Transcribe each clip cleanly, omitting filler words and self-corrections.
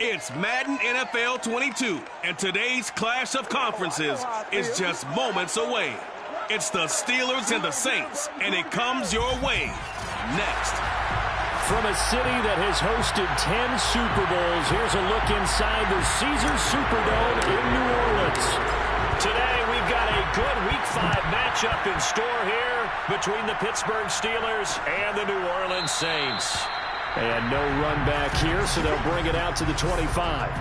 It's Madden NFL 22, and today's clash of conferences is just moments away. It's the Steelers and the Saints, and it comes your way next. From a city that has hosted 10 Super Bowls, here's a look inside the Caesars Superdome in New Orleans. Today, we've got a good Week 5 matchup in store here between the Pittsburgh Steelers and the New Orleans Saints. And no run back here, so they'll bring it out to the 25.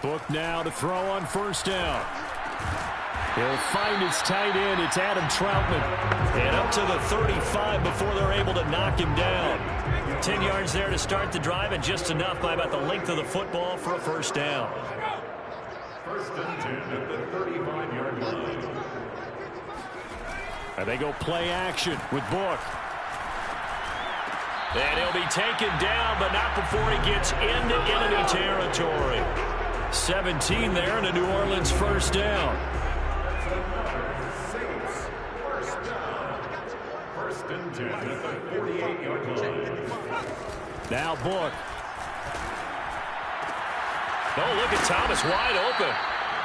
Book now to throw on first down. He'll find his tight end. It's Adam Troutman. And up to the 35 before they're able to knock him down. 10 yards there to start the drive, and just enough by about the length of the football for a first down. First and 10 at the 35-yard line. And they go play action with Book. And he'll be taken down, but not before he gets into enemy territory. 17 there, and a New Orleans first down. First and 10 at the 48-yard line. Now Book. Oh, look at Thomas wide open.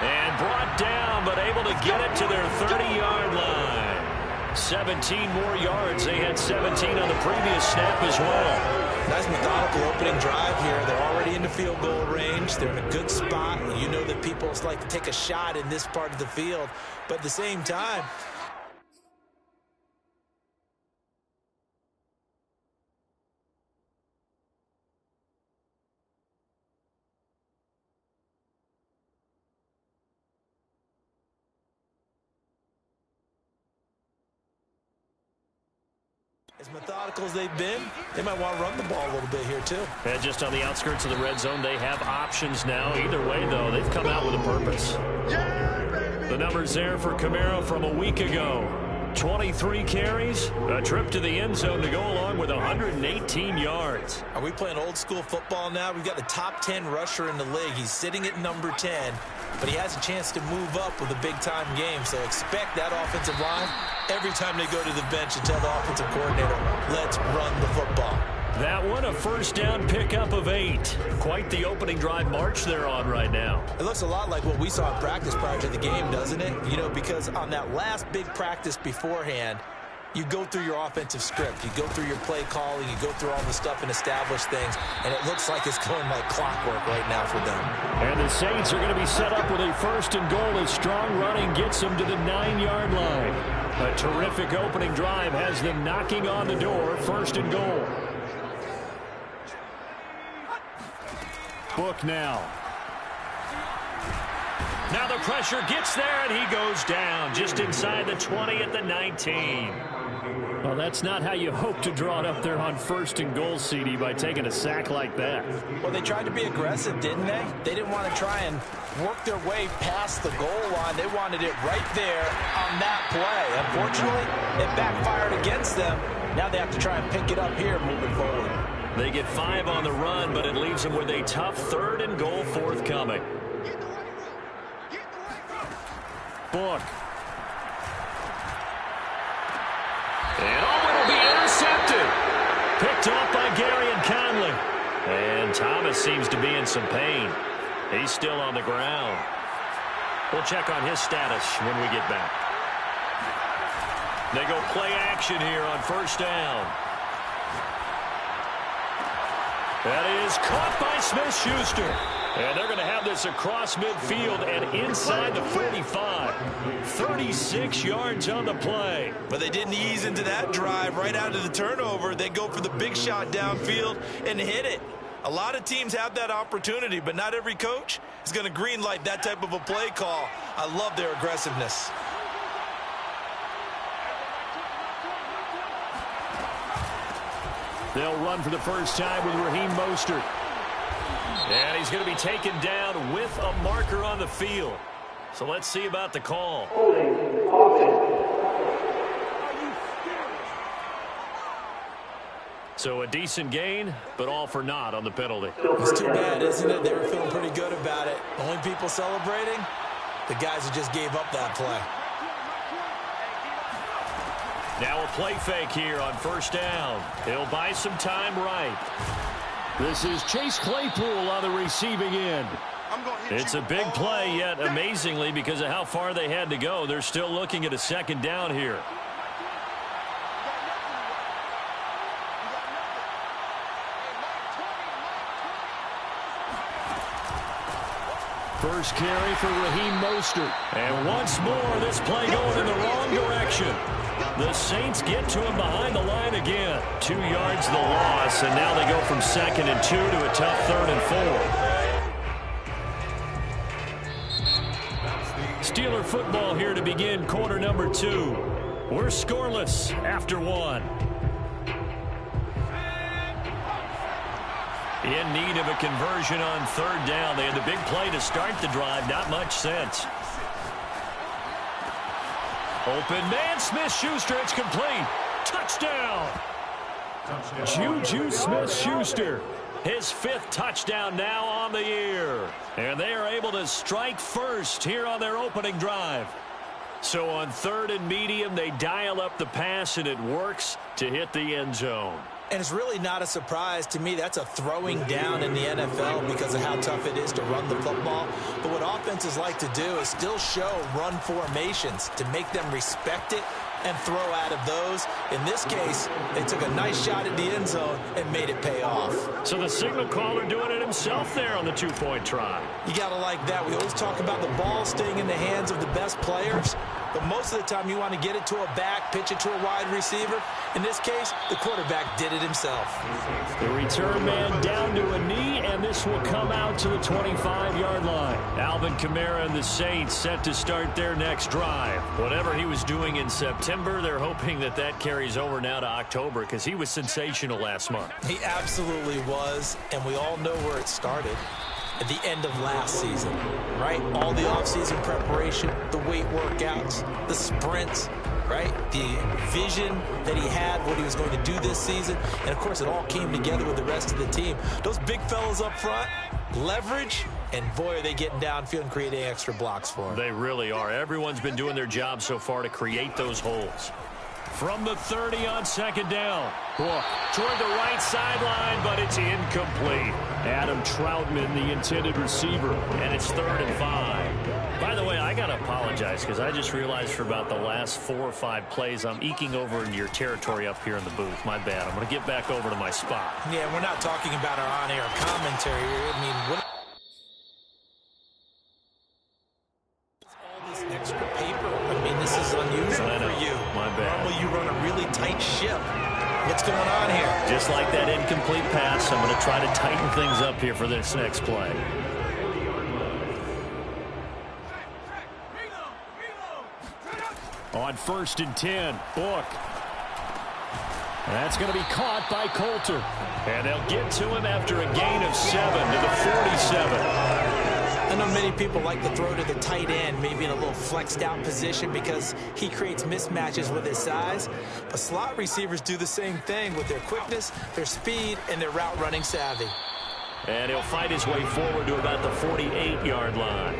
And brought down, but able to get it to their 30-yard line. 17 more yards. They had 17 on the previous snap as well. Nice methodical opening drive here. They're already in the field goal range. They're in a good spot. You know that people like to take a shot in this part of the field. But at the same time, as methodical as they've been, they might want to run the ball a little bit here too. And just on the outskirts of the red zone, they have options now. Either way, though, they've come out with a purpose. The numbers there for Kamara from a week ago. 23 carries, a trip to the end zone to go along with 118 yards. Are we playing old school football now? We've got the top 10 rusher in the league. He's sitting at number 10, but he has a chance to move up with a big-time game. So expect that offensive line every time they go to the bench and tell the offensive coordinator, let's run the football. That one, a first down pickup of 8. Quite the opening drive march they're on right now. It looks a lot like what we saw in practice prior to the game, doesn't it? You know, because on that last big practice beforehand, you go through your offensive script. You go through your play calling. You go through all the stuff and establish things. And it looks like it's going like clockwork right now for them. And the Saints are going to be set up with a first and goal as strong running gets them to the 9-yard line. A terrific opening drive has them knocking on the door, first and goal. Book now. Now the pressure gets there, and he goes down just inside the 20 at the 19. Well, that's not how you hope to draw it up there on first and goal, CD, by taking a sack like that. Well, they tried to be aggressive, didn't they? They didn't want to try and work their way past the goal line. They wanted it right there on that play. Unfortunately, it backfired against them. Now they have to try and pick it up here moving forward. They get 5 on the run, but it leaves them with a tough third and goal forthcoming. Book. And it'll be intercepted. Picked off by Gary and Conley. And Thomas seems to be in some pain. He's still on the ground. We'll check on his status when we get back. They go play action here on first down. That is caught by Smith-Schuster. And they're going to have this across midfield and inside the 45. 36 yards on the play. But they didn't ease into that drive right out of the turnover. They go for the big shot downfield and hit it. A lot of teams have that opportunity, but not every coach is going to greenlight that type of a play call. I love their aggressiveness. They'll run for the first time with Raheem Mostert. And he's going to be taken down with a marker on the field. So let's see about the call. So a decent gain, but all for naught on the penalty. It's too bad, isn't it? They were feeling pretty good about it. Only people celebrating, the guys who just gave up that play. Now a play fake here on first down. He'll buy some time right. This is Chase Claypool on the receiving end. It's a big play, yet amazingly, because of how far they had to go, they're still looking at a second down here. First carry for Raheem Mostert. And once more, this play going in the wrong direction. The Saints get to him behind the line again. 2 yards the loss, and now they go from 2nd and 2 to a tough 3rd and 4. Steeler football here to begin quarter number 2. We're scoreless after 1. In need of a conversion on 3rd down. They had the big play to start the drive. Not much sense. Open man, Smith-Schuster. It's complete. Touchdown. Juju Smith-Schuster. His 5th touchdown now on the year. And they are able to strike first here on their opening drive. So on 3rd and medium, they dial up the pass, and it works to hit the end zone. And it's really not a surprise to me. That's a throwing down in the NFL because of how tough it is to run the football. But what offenses like to do is still show run formations to make them respect it and throw out of those. In this case, they took a nice shot at the end zone and made it pay off. So the signal caller doing it himself there on the 2-point try. You got to like that. We always talk about the ball staying in the hands of the best players. But most of the time you want to get it to a back, pitch it to a wide receiver. In this case, the quarterback did it himself. The return man down to a knee, and this will come out to the 25-yard line. Alvin Kamara and the Saints set to start their next drive. Whatever he was doing in September, they're hoping that that carries over now to October because he was sensational last month. He absolutely was, and we all know where it started. At the end of last season, right? All the offseason preparation, the weight workouts, the sprints, right? The vision that he had, what he was going to do this season. And, of course, it all came together with the rest of the team. Those big fellas up front, leverage, and, boy, are they getting downfield and creating extra blocks for him. They really are. Everyone's been doing their job so far to create those holes. From the 30 on 2nd down. Book toward the right sideline, but it's incomplete. Adam Troutman, the intended receiver, and it's 3rd and 5. By the way, I got to apologize because I just realized for about the last 4 or 5 plays, I'm eking over into your territory up here in the booth. My bad. I'm going to get back over to my spot. Yeah, we're not talking about our on-air commentary here. I mean, what all this extra paper? I mean, this is unusual for you. My bad. Normally you run a really tight ship. What's going on here? Just like that incomplete pass, I'm going to try to tighten things up here for this next play. On 1st and 10, Book. That's going to be caught by Coulter. And they'll get to him after a gain of 7 to the 47. I know many people like to throw to the tight end, maybe in a little flexed out position because he creates mismatches with his size. But slot receivers do the same thing with their quickness, their speed, and their route running savvy. And he'll fight his way forward to about the 48-yard line.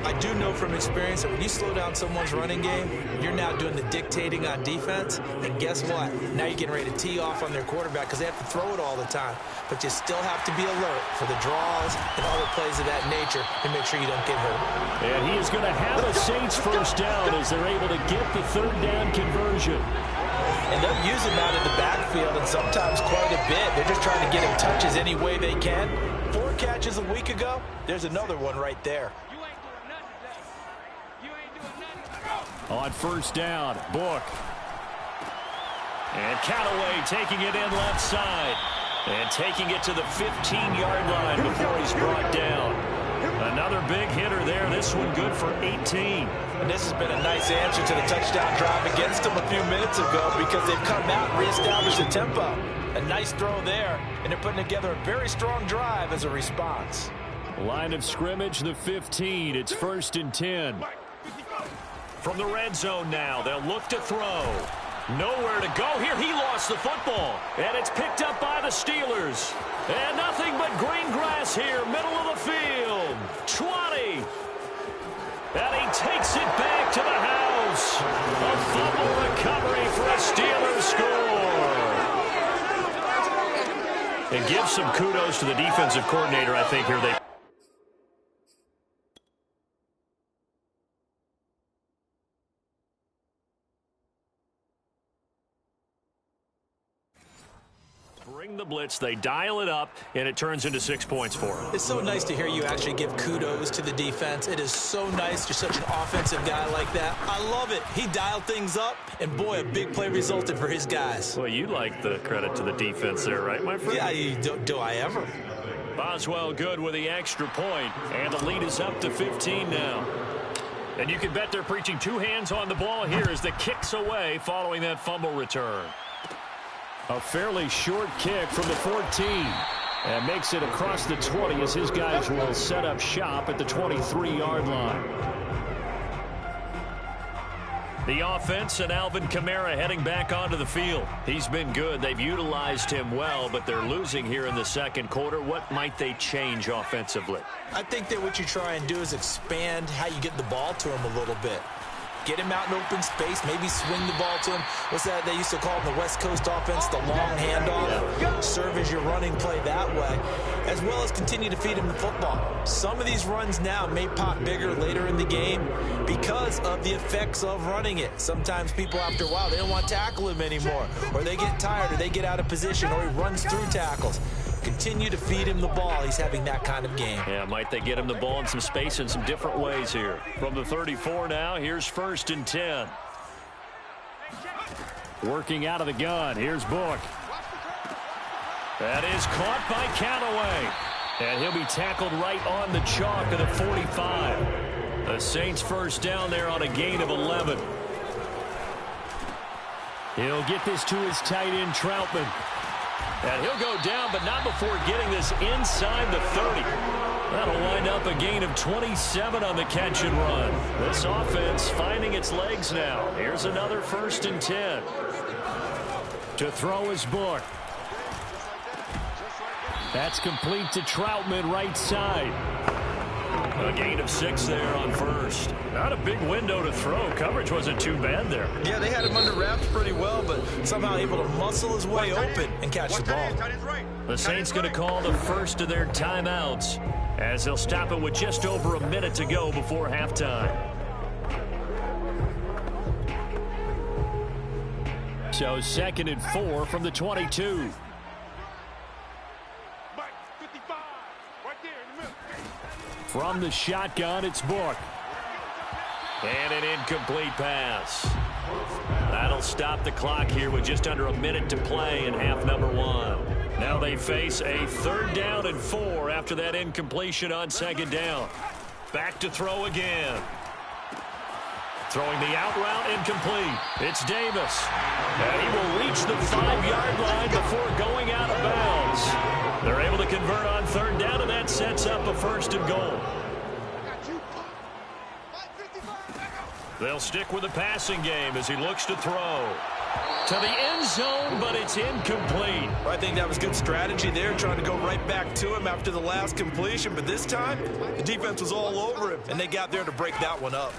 I do know from experience that when you slow down someone's running game, you're now doing the dictating on defense. And guess what? Now you're getting ready to tee off on their quarterback because they have to throw it all the time. But you still have to be alert for the draws and other plays of that nature to make sure you don't get hurt. And he is going to have a Saints first down as they're able to get the 3rd down conversion. And they'll use him out in the backfield, and sometimes quite a bit. They're just trying to get him touches any way they can. 4 catches a week ago, there's another one right there. On 1st down, Book. And Callaway taking it in left side. And taking it to the 15-yard line before he's brought down. Another big hitter there. This one good for 18. And this has been a nice answer to the touchdown drive against them a few minutes ago because they've come out and reestablished the tempo. A nice throw there, and they're putting together a very strong drive as a response. Line of scrimmage, the 15. It's 1st and 10. From the red zone now, they'll look to throw. Nowhere to go here. He lost the football. And it's picked up by the Steelers. And nothing but green grass here, middle of the field. 20. And he takes it back to the house. A fumble recovery for a Steelers score. And give some kudos to the defensive coordinator, I think, here. Bring the blitz, they dial it up, and it turns into 6 points for him. It's so nice to hear you actually give kudos to the defense. It is so nice. You're such an offensive guy like that. I love it. He dialed things up, and boy, a big play resulted for his guys. Well, you like the credit to the defense there, right, my friend? Yeah, do I ever? Boswell good with the extra point, and the lead is up to 15 now. And you can bet they're preaching 2 hands on the ball here as the kick's away following that fumble return. A fairly short kick from the 14. And makes it across the 20 as his guys will set up shop at the 23-yard line. The offense and Alvin Kamara heading back onto the field. He's been good. They've utilized him well, but they're losing here in the second quarter. What might they change offensively? I think that what you try and do is expand how you get the ball to him a little bit. Get him out in open space, maybe swing the ball to him. What's that they used to call in the West Coast offense, the long handoff? Yeah. Serve as your running play that way, as well as continue to feed him the football. Some of these runs now may pop bigger later in the game because of the effects of running it. Sometimes people, after a while, they don't want to tackle him anymore, or they get tired, or they get out of position, or he runs through tackles. Continue to feed him the ball. He's having that kind of game. Yeah, might they get him the ball in some space in some different ways here. From the 34 now, here's 1st and 10. Working out of the gun. Here's Book. That is caught by Callaway. And he'll be tackled right on the chalk of the 45. The Saints first down there on a gain of 11. He'll get this to his tight end, Troutman. And he'll go down, but not before getting this inside the 30. That'll wind up a gain of 27 on the catch and run. This offense finding its legs now. Here's another 1st and 10. To throw his Book. That's complete to Troutman, right side. A gain of 6 there on 1st. Not a big window to throw. Coverage wasn't too bad there. Yeah, they had him under wraps pretty well, but somehow able to muscle his way open and catch the ball. The Saints going to call the first of their timeouts as they'll stop it with just over a minute to go before halftime. So 2nd and 4 from the 22. From the shotgun, it's Book. And an incomplete pass. That'll stop the clock here with just under a minute to play in half number 1. Now they face a 3rd down and 4 after that incompletion on 2nd down. Back to throw again. Throwing the out route, incomplete. It's Davis. And he will reach the 5-yard line before going out of bounds. They're able to convert on 3rd down, and that sets up a 1st and goal. They'll stick with the passing game as he looks to throw. To the end zone, but it's incomplete. I think that was good strategy there, trying to go right back to him after the last completion. But this time, the defense was all over him, and they got there to break that one up.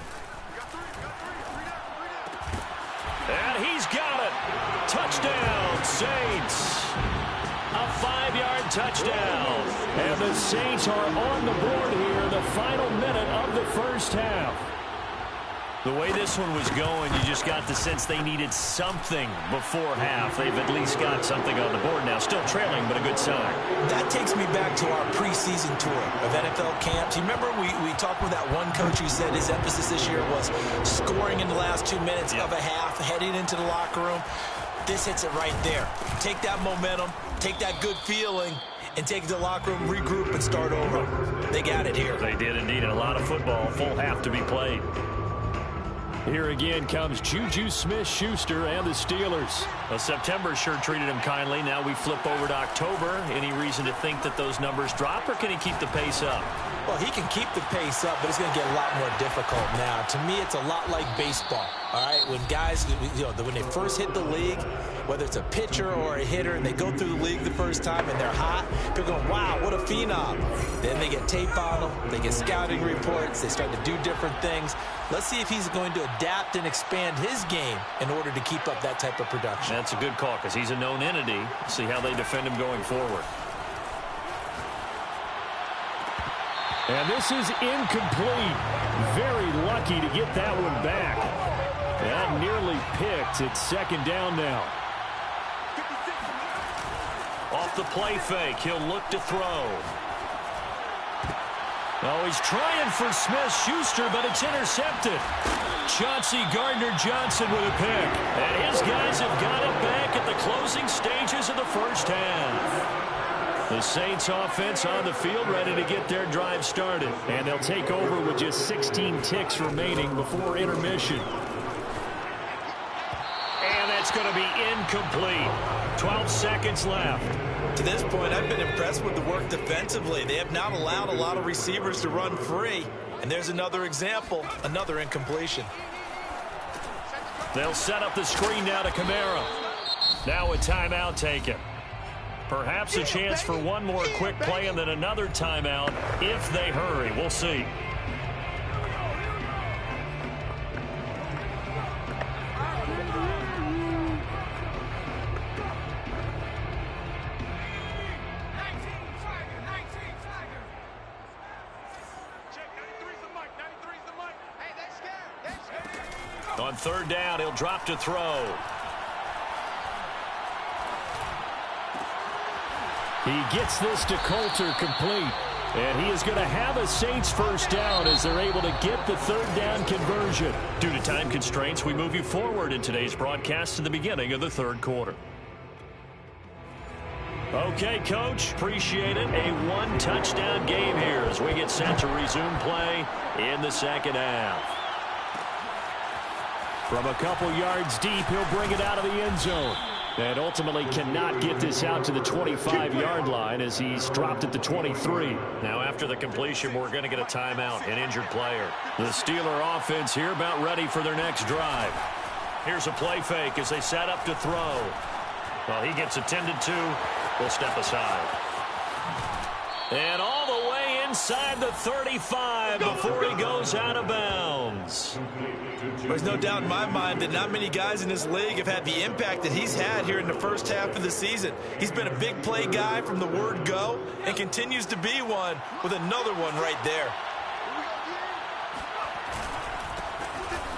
And he's got it. Touchdown, Saints. A 5-yard touchdown. And the Saints are on the board here in the final minute of the first half. The way this one was going, you just got the sense they needed something before half. They've at least got something on the board now. Still trailing, but a good sign. That takes me back to our preseason tour of NFL camps. You remember we talked with that one coach who said his emphasis this year was scoring in the last 2 minutes of a half, heading into the locker room. This hits it right there. Take that momentum, take that good feeling, and take it to the locker room, regroup, and start over. They got it here. They did indeed, and a lot of football, full half to be played. Here again comes Juju Smith-Schuster and the Steelers. Well, September sure treated him kindly. Now we flip over to October. Any reason to think that those numbers drop, or can he keep the pace up? Well, he can keep the pace up, but it's going to get a lot more difficult now. To me, it's a lot like baseball. All right, when guys, when they first hit the league, whether it's a pitcher or a hitter, and they go through the league the first time and they're hot, they're going, wow, what a phenom. Then they get tape on them, they get scouting reports, they start to do different things. Let's see if he's going to adapt and expand his game in order to keep up that type of production. That's a good call because he's a known entity. See how they defend him going forward. And this is incomplete. Very lucky to get that one back. That nearly picked. It's second down now. Off the play fake, he'll look to throw. Oh, he's trying for Smith-Schuster, but it's intercepted. Chauncey Gardner-Johnson with a pick. And his guys have got it back at the closing stages of the first half. The Saints offense on the field ready to get their drive started. And they'll take over with just 16 ticks remaining before intermission. And that's going to be incomplete. 12 seconds left. To this point, I've been impressed with the work defensively. They have not allowed a lot of receivers to run free. And there's another example, another incompletion. They'll set up the screen now to Kamara. Now a timeout taken. Perhaps a chance for one more quick play and then another timeout if they hurry. We'll see. On third down, he'll drop to throw. He gets this to Coulter complete. And he is going to have a Saints first down as they're able to get the third down conversion. Due to time constraints, we move you forward in today's broadcast to the beginning of the third quarter. Okay, Coach, appreciate it. A one-touchdown game here as we get set to resume play in the second half. From a couple yards deep, he'll bring it out of the end zone. And ultimately cannot get this out to the 25-yard line as he's dropped at the 23. Now after the completion, we're going to get a timeout, an injured player. The Steeler offense here about ready for their next drive. Here's a play fake as they set up to throw. Well, he gets attended to. We'll step aside. And all the way inside the 35 before he goes out of bounds. There's no doubt in my mind that not many guys in this league have had the impact that he's had here in the first half of the season. He's been a big play guy from the word go and continues to be one with another one right there.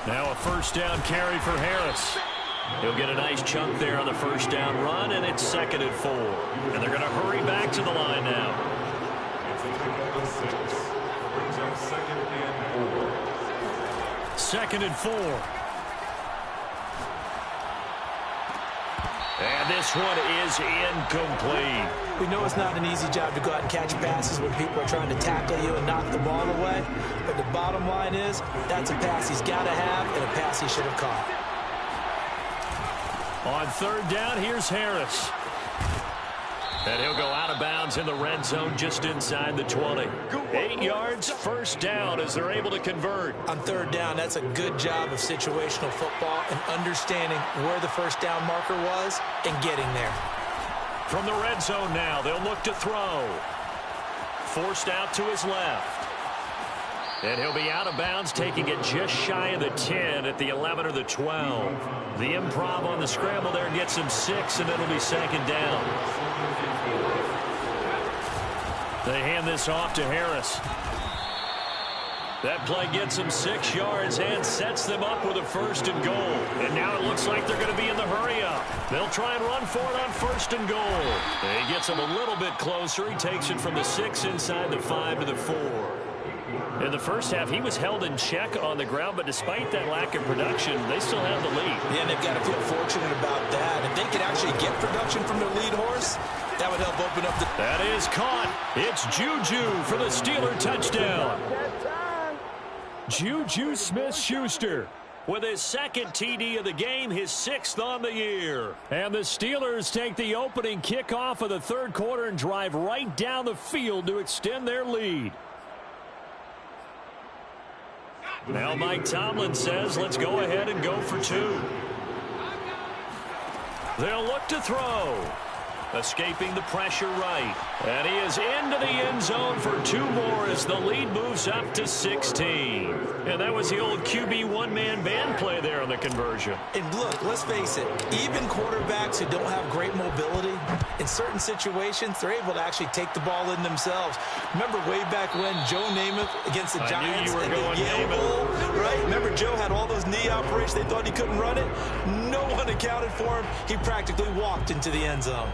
Now a first down carry for Harris. He'll get a nice chunk there on the first down run, and it's 2nd and 4. And they're going to hurry back to the line now. Second and 4. And this one is incomplete. We know it's not an easy job to go out and catch passes when people are trying to tackle you and knock the ball away. But the bottom line is that's a pass he's got to have and a pass he should have caught. On third down, here's Harris. And he'll go out of bounds in the red zone just inside the 20. 8 yards, first down as they're able to convert. On third down, that's a good job of situational football and understanding where the first down marker was and getting there. From the red zone now, they'll look to throw. Forced out to his left. And he'll be out of bounds, taking it just shy of the 10 at the 11 or the 12. The improv on the scramble there gets him 6, and it'll be second down. They hand this off to Harris. That play gets him 6 yards and sets them up with a 1st and goal. And now it looks like they're going to be in the hurry-up. They'll try and run for it on 1st and goal. And he gets him a little bit closer. He takes it from the 6 inside the 5 to the 4. In the first half, he was held in check on the ground, but despite that lack of production, they still have the lead. Yeah, and they've got to feel fortunate about that. If they could actually get production from their lead horse, that would help open up the... That is caught. It's Juju for the Steeler touchdown. Juju Smith-Schuster with his 2nd TD of the game, his 6th on the year. And the Steelers take the opening kickoff of the third quarter and drive right down the field to extend their lead. Now Mike Tomlin says, let's go ahead and go for 2. They'll look to throw. Escaping the pressure right. And he is into the end zone for 2 more as the lead moves up to 16. And that was the old QB one-man band play there on the conversion. And look, let's face it, even quarterbacks who don't have great mobility, in certain situations, they're able to actually take the ball in themselves. Remember way back when Joe Namath against the Giants in the Yale Bowl, right? Remember Joe had all those knee operations. They thought he couldn't run it. No one accounted for him. He practically walked into the end zone.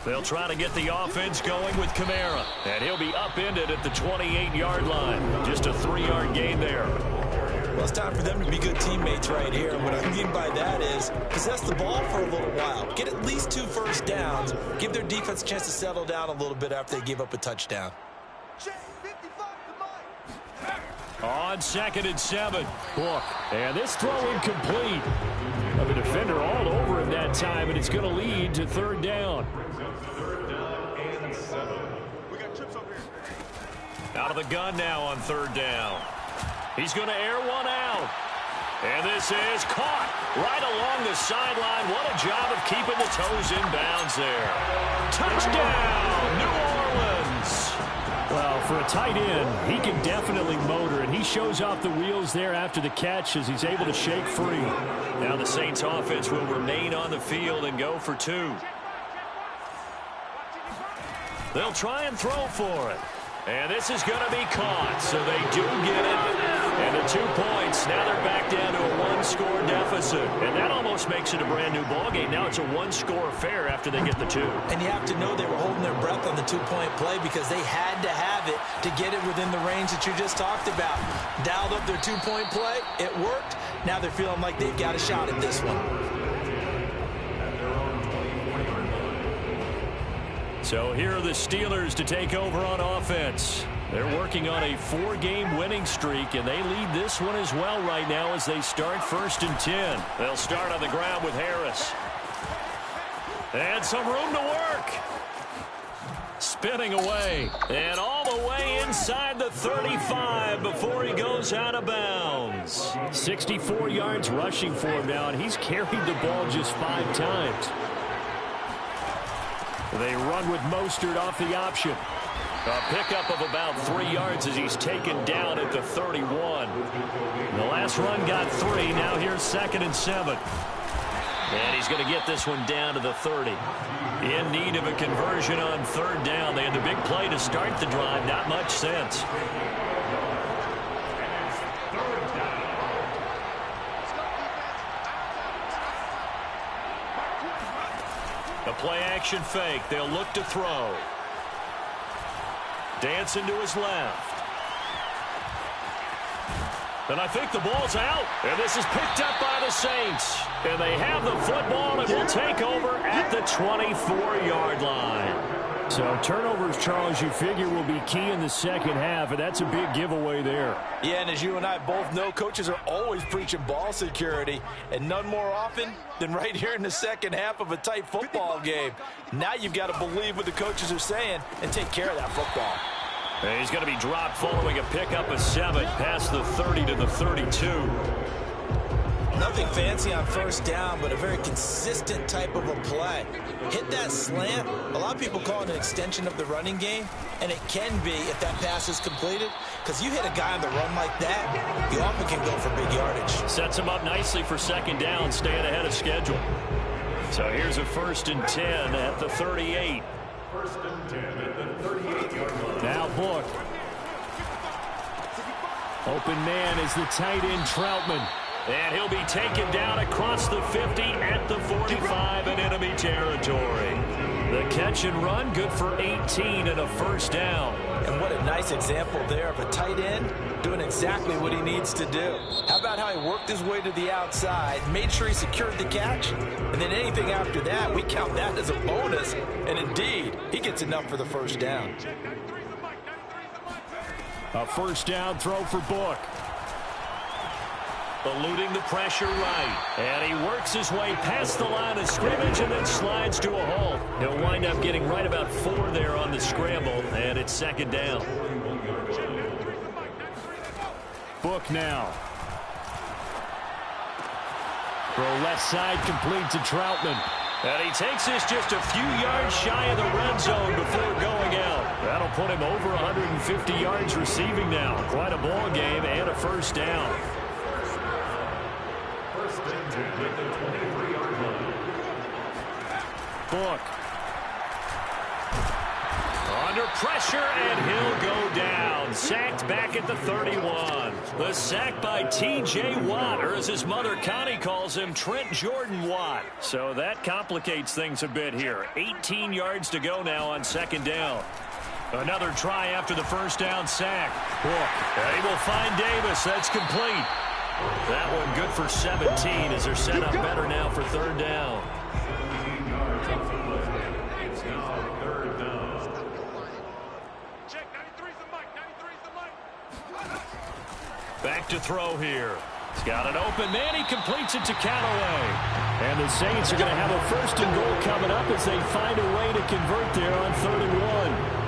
They'll try to get the offense going with Kamara. And he'll be upended at the 28-yard line. Just a 3-yard gain there. Well, it's time for them to be good teammates right here. And what I mean by that is possess the ball for a little while. Get at least 2 first downs. Give their defense a chance to settle down a little bit after they give up a touchdown. On 2nd and 7. Book. And this throw incomplete. The defender all over him that time, and it's going to lead to 3rd down. Out of the gun now on 3rd down. He's going to air one out. And this is caught right along the sideline. What a job of keeping the toes in bounds there. Touchdown, New Orleans. Well, for a tight end, he can definitely motor, and he shows off the wheels there after the catch as he's able to shake free. Now the Saints offense will remain on the field and go for 2. They'll try and throw for it. And this is going to be caught, so they do get it. And the 2 points, now they're back down to a 1-score deficit. And that almost makes it a brand-new ballgame. Now it's a 1-score affair after they get the 2. And you have to know they were holding their breath on the 2-point play because they had to have it to get it within the range that you just talked about. Dialed up their 2-point play. It worked. Now they're feeling like they've got a shot at this one. So here are the Steelers to take over on offense. They're working on a 4-game winning streak, and they lead this one as well right now as they start 1st and 10. They'll start on the ground with Harris. And some room to work. Spinning away. And all the way inside the 35 before he goes out of bounds. 64 yards rushing for him now, and he's carried the ball just 5 times. They run with Mostert off the option. A pickup of about 3 yards as he's taken down at the 31. The last run got 3. Now here's 2nd and 7. And he's going to get this one down to the 30. In need of a conversion on 3rd down. They had the big play to start the drive. Not much sense. A play-action fake. They'll look to throw. Dancing to his left. And I think the ball's out. And this is picked up by the Saints. And they have the football and will take over at the 24-yard line. So turnovers, Charles, you figure will be key in the 2nd half, and that's a big giveaway there. Yeah, and as you and I both know, coaches are always preaching ball security, and none more often than right here in the 2nd half of a tight football game. Now you've got to believe what the coaches are saying and take care of that football. And he's going to be dropped following a pickup of 7 past the 30 to the 32. Nothing fancy on 1st down, but a very consistent type of a play. Hit that slant. A lot of people call it an extension of the running game, and it can be if that pass is completed, because you hit a guy on the run like that, you often can go for big yardage. Sets him up nicely for 2nd down, staying ahead of schedule. So here's a 1st and 10 at the 38. 1st and 10 at the 38-yard line. Now Book. Open man is the tight end Troutman. And he'll be taken down across the 50 at the 45 in enemy territory. The catch and run, good for 18 and a 1st down. And what a nice example there of a tight end doing exactly what he needs to do. How about how he worked his way to the outside, made sure he secured the catch, and then anything after that, we count that as a bonus. And indeed, he gets enough for the 1st down. A 1st down throw for Book. Eluding the pressure right. And he works his way past the line of scrimmage and then slides to a halt. He'll wind up getting right about 4 there on the scramble, and it's second down. Book now. Throw left side complete to Troutman. And he takes this just a few yards shy of the red zone before going out. That'll put him over 150 yards receiving now. Quite a ball game and a first down. Book. Under pressure, and he'll go down. Sacked back at the 31. The sack by T.J. Watt, or as his mother Connie calls him, Trent Jordan Watt. So that complicates things a bit here. 18 yards to go now on second down. Another try after the first down sack. Book. And he will find Davis. That's complete. That one good for 17 as they're set up better now for third down. Back to throw here. He's got an open man. He completes it to Callaway. And the Saints are going to have a first and goal coming up as they find a way to convert there on 3rd and 1.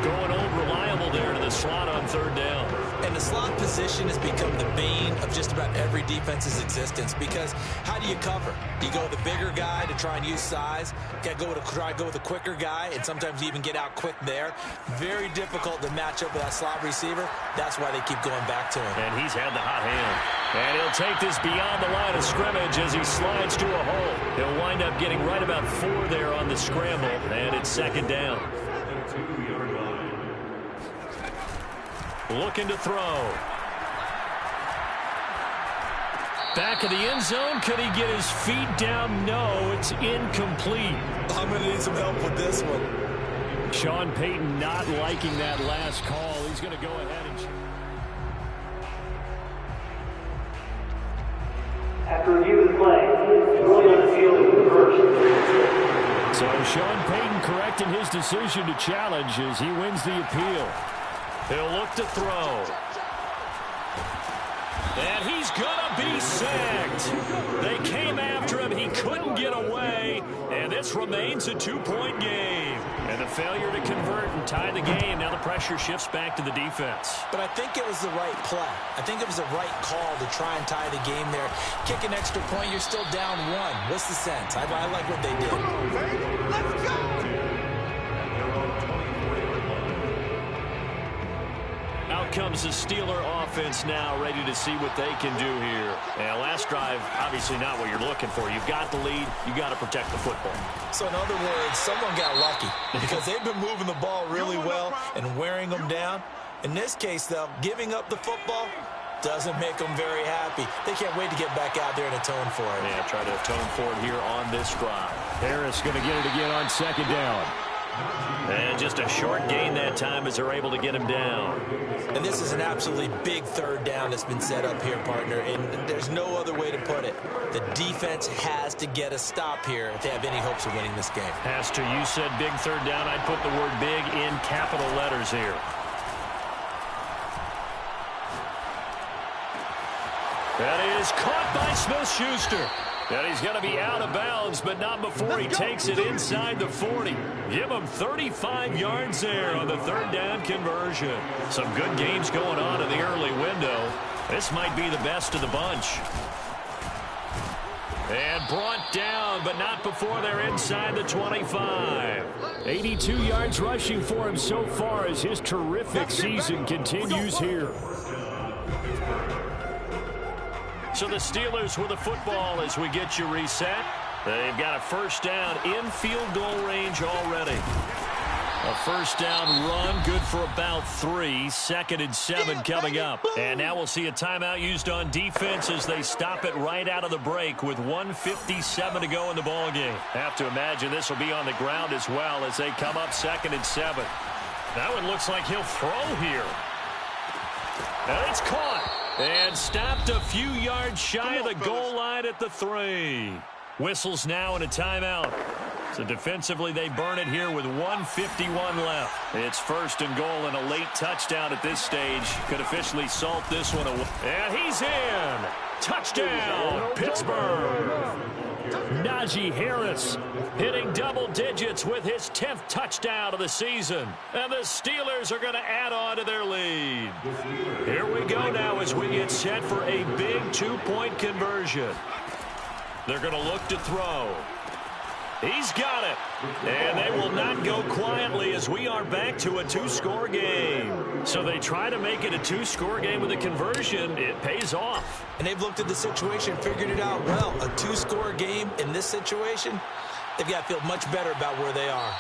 Going old reliable there to the slot on third down. And the slot position has become the bane of just about every defense's existence, because how do you cover? Do you go with the bigger guy to try and use size? Got to try to go with a quicker guy, and sometimes you even get out quick there. Very difficult to match up with that slot receiver. That's why they keep going back to him. And he's had the hot hand. And he'll take this beyond the line of scrimmage as he slides to a hole. He'll wind up getting right about 4 there on the scramble, and it's second down. Looking to throw. Back of the end zone. Could he get his feet down? No, it's incomplete. I'm going to need some help with this one. Sean Payton not liking that last call. He's going to go ahead and... After review the play, ruling on the field is reversed. So Sean Payton correcting his decision to challenge as he wins the appeal. He'll look to throw. And he's going to be sacked. They came after him. He couldn't get away. And this remains a 2-point game. And the failure to convert and tie the game. Now the pressure shifts back to the defense. But I think it was the right play. I think it was the right call to try and tie the game there. Kick an extra point, you're still down 1. What's the sense? I like what they did. Come on, baby. Let's go. Out comes the Steeler offense now, ready to see what they can do here. And last drive, obviously not what you're looking for. You've got the lead. You've got to protect the football. So in other words, someone got lucky because they've been moving the ball really well and wearing them down. In this case, though, giving up the football doesn't make them very happy. They can't wait to get back out there and atone for it. Yeah, try to atone for it here on this drive. Harris going to get it again on second down. And just a short gain that time as they're able to get him down. And this is an absolutely big third down that's been set up here, partner, and there's no other way to put it. The defense has to get a stop here if they have any hopes of winning this game. Has to. You said big third down. I'd put the word big in capital letters here. That is caught by Smith-Schuster. And he's going to be out of bounds, but not before he takes it inside the 40. Give him 35 yards there on the third down conversion. Some good games going on in the early window. This might be the best of the bunch. And brought down, but not before they're inside the 25. 82 yards rushing for him so far as his terrific season continues here. So the Steelers with the football as we get you reset. They've got a first down in field goal range already. A first down run, good for about 3. 2nd and 7 coming up. And now we'll see a timeout used on defense as they stop it right out of the break with 1:57 to go in the ballgame. Have to imagine this will be on the ground as well as they come up 2nd and 7. That one looks like he'll throw here. And it's caught. And stopped a few yards shy of the goal line at the 3. Whistles now in a timeout. So defensively, they burn it here with 1:51 left. It's first and goal, and a late touchdown at this stage could officially salt this one away. And he's in. Touchdown, Pittsburgh. Najee Harris hitting double digits with his 10th touchdown of the season. And the Steelers are going to add on to their lead. Here we go now as we get set for a big 2-point conversion. They're going to look to throw. He's got it. And they will not go quietly as we are back to a 2-score game. So they try to make it a 2-score game with a conversion. It pays off. And they've looked at the situation, figured it out well. A 2-score game in this situation, they've got to feel much better about where they are.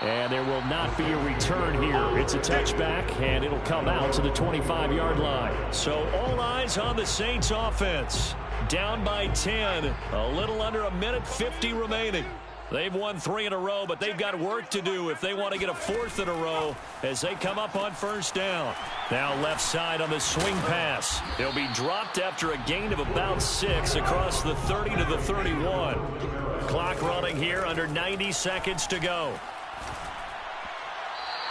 And there will not be a return here. It's a touchback, and it'll come out to the 25-yard line. So all eyes on the Saints offense. Down by 10, a little under a minute 50 remaining. They've won 3 in a row, but they've got work to do if they want to get a 4th in a row as they come up on first down. Now left side on the swing pass. He'll be dropped after a gain of about 6 across the 30 to the 31. Clock running here under 90 seconds to go.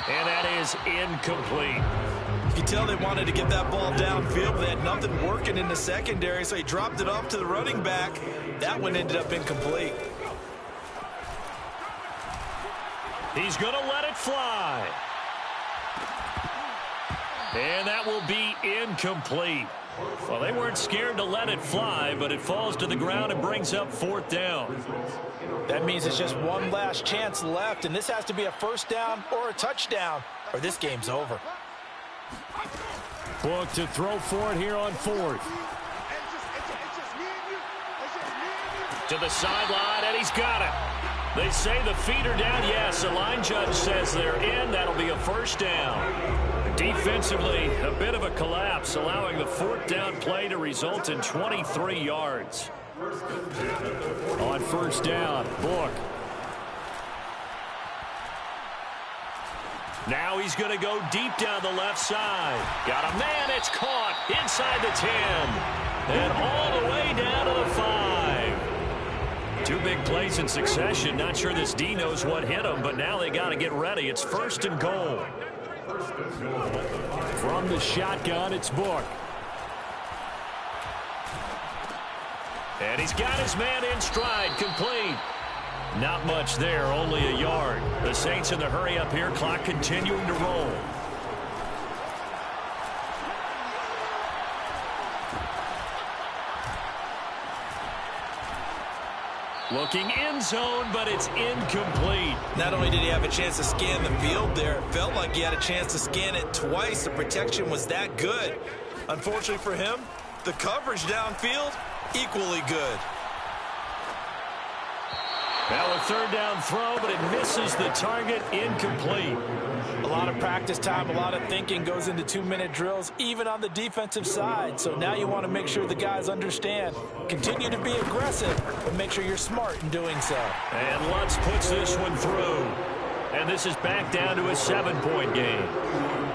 And that is incomplete. You can tell they wanted to get that ball downfield, but they had nothing working in the secondary, so he dropped it off to the running back. That one ended up incomplete. He's going to let it fly. And that will be incomplete. Well, they weren't scared to let it fly, but it falls to the ground and brings up 4th down. That means it's just one last chance left, and this has to be a first down or a touchdown, or this game's over. Book to throw for it here on 4th. To the sideline, and he's got it. They say the feet are down. Yes, the line judge says they're in. That'll be a first down. Defensively, a bit of a collapse, allowing the 4th down play to result in 23 yards. On first down, Book. Now he's going to go deep down the left side. Got a man, it's caught inside the 10. And all the way down to the 5. 2 big plays in succession. Not sure this D knows what hit him, but now they got to get ready. It's first and goal. From the shotgun, it's Book. And he's got his man in stride, complete. Not much there, only a yard. The Saints in the hurry up here, clock continuing to roll. Looking end zone, but it's incomplete. Not only did he have a chance to scan the field there, it felt like he had a chance to scan it twice. The protection was that good. Unfortunately for him, the coverage downfield, equally good. Now a 3rd down throw, but it misses the target, incomplete. A lot of practice time, a lot of thinking goes into 2-minute drills, even on the defensive side. So now you want to make sure the guys understand. Continue to be aggressive, but make sure you're smart in doing so. And Lutz puts this one through. And this is back down to a 7-point game.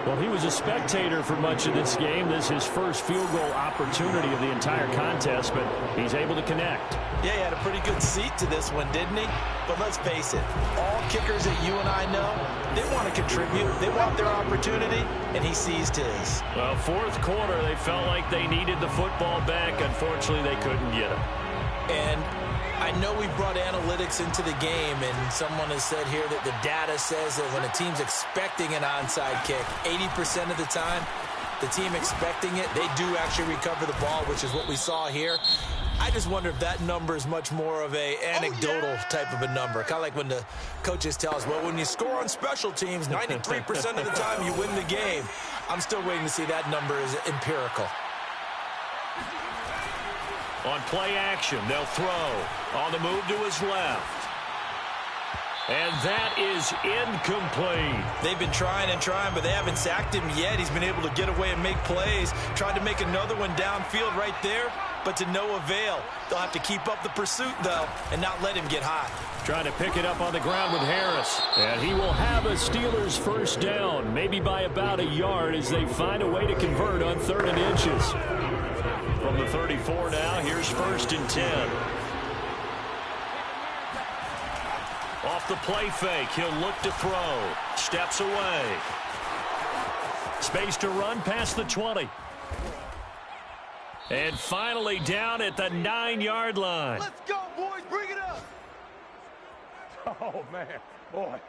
Well, he was a spectator for much of this game. This is his first field goal opportunity of the entire contest, but he's able to connect. Yeah, he had a pretty good seat to this one, didn't he? But let's face it, all kickers that you and I know, they want to contribute. They want their opportunity, and he seized his. Well, 4th quarter, they felt like they needed the football back. Unfortunately, they couldn't get it. And I know we brought analytics into the game, and someone has said here that the data says that when a team's expecting an onside kick, 80% of the time, the team expecting it, they do actually recover the ball, which is what we saw here. I just wonder if that number is much more of a anecdotal type of a number. Kind of like when the coaches tell us, well, when you score on special teams, 93% of the time you win the game. I'm still waiting to see that number is empirical. On play action, they'll throw. On the move to his left. And that is incomplete. They've been trying and trying, but they haven't sacked him yet. He's been able to get away and make plays. Tried to make another one downfield right there, but to no avail. They'll have to keep up the pursuit, though, and not let him get hot. Trying to pick it up on the ground with Harris. And he will have a Steelers first down, maybe by about a yard as they find a way to convert on 3rd and inches. From the 34 now, here's 1st and 10. the play fake. He'll look to throw. Steps away. Space to run past the 20. And finally down at the 9-yard line. Let's go, boys. Bring it up. Oh, man. Boy.